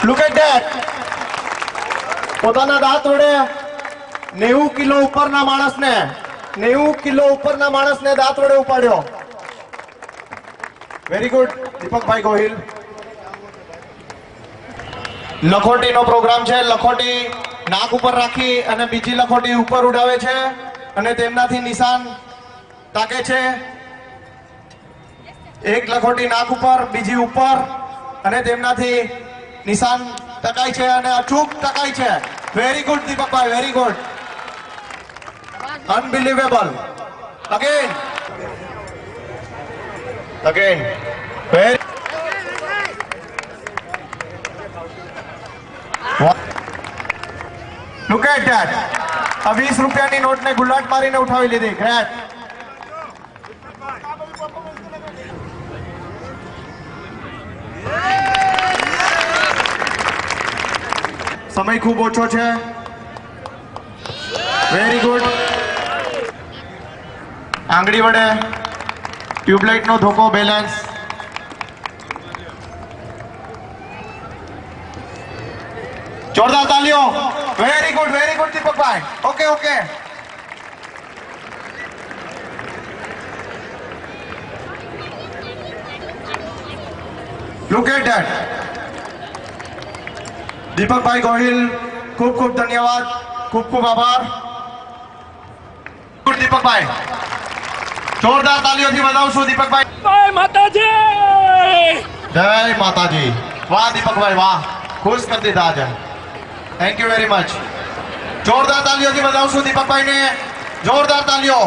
Look at that. પોતાના દાંત વડે 90 કિલો ઉપરના માણસને 90 કિલો ઉપરના માણસને દાંત વડે ઉપાડ્યો. વેરી ગુડ દીપકભાઈ ગોહિલ. લખોટીનો પ્રોગ્રામ છે. લખોટી નાક ઉપર રાખી અને બીજી લખોટી ઉપર ઉડાવે છે અને તેમનાથી નિશાન તાકે છે. એક લખોટી નાક ઉપર, બીજી ઉપર અને તેમનાથી નિશાન ટકાય છે અને અચૂક ટકાય છે. Very good Deepakbhai, very good. Unbelievable. Again very. Look at that. આ 20 રૂપિયાની નોટને ગુલાટ મારીને ઉઠાવી લીધી. ગ્રેટ. સમય ખૂબ ઓછો છે. Very good. આંગળી વડે ટ્યુબલાઇટ નો ધોકો બેલેન્સ. જોરદાર તાલીઓ. વેરી ગુડ દીપકભાઈ. Okay okay. Look at that. દીપકભાઈ ગોહિલ, ખૂબ ખૂબ ધન્યવાદ, ખૂબ ખૂબ આભાર. ગુડ દીપકભાઈ. જોરદાર તાલીઓથી વધાવશું દીપકભાઈ. જય માતાજી. જય માતાજી. વાહ દીપકભાઈ વાહ, ખુશ કરી દીધા આજે. Thank you very much. જોરદાર તાલીઓથી વધાવશું દીપકભાઈને. જોરદાર તાલીઓ.